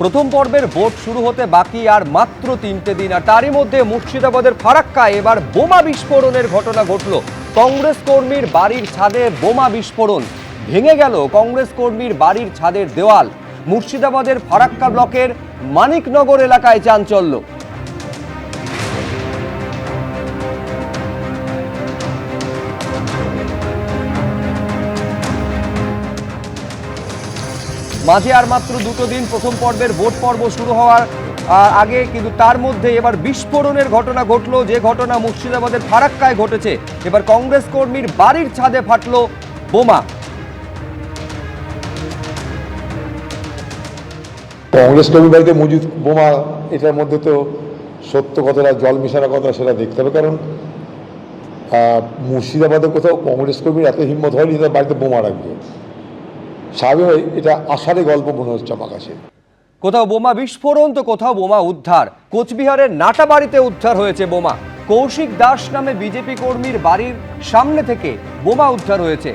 প্রথম পর্বের ভোট শুরু হতে বাকি আর মাত্র 3টে দিন, আর তারই মধ্যে মুর্শিদাবাদের ফারাক্কায় এবার বোমা বিস্ফোরণের ঘটনা ঘটল। কংগ্রেস কর্মীর বাড়ির ছাদে বোমা বিস্ফোরণ, ভেঙে গেল কংগ্রেস কর্মীর বাড়ির ছাদের দেওয়াল। মুর্শিদাবাদের ফারাক্কা ব্লকের মানিকনগর এলাকায় চাঞ্চল্য। মাঝে আর মাত্র 2টো দিন, প্রথম পর্বের ভোট পর্ব শুরু হওয়ার আগে, কিন্তু তার মধ্যে এবার বিস্ফোরণের ঘটনা ঘটলো, যে ঘটনা মুর্শিদাবাদের ফারাক্কায় ঘটেছে। এবার কংগ্রেস কর্মীর বাড়ির ছাদে ফাটলো বোমা। কংগ্রেস কর্মী বাড়িতে মজুদ বোমা, এটার মধ্যে তো সত্য কতটা জল মেশানো কথা সেটা দেখতে হবে। কারণ মুর্শিদাবাদে কোথাও কংগ্রেস কর্মীর এত হিম্মত হয়নি তার বাড়িতে বোমা রাখবে। স্বাভাবিক এটা আষাঢ়ে গল্প মনে হচ্ছে আমার কাছে। কোথাও বোমা বিস্ফোরণ তো কোথাও বোমা উদ্ধার। কোচবিহারের নাটাবাড়িতে উদ্ধার হয়েছে বোমা। কৌশিক দাস নামে বিজেপি কর্মীর বাড়ির সামনে থেকে বোমা উদ্ধার হয়েছে।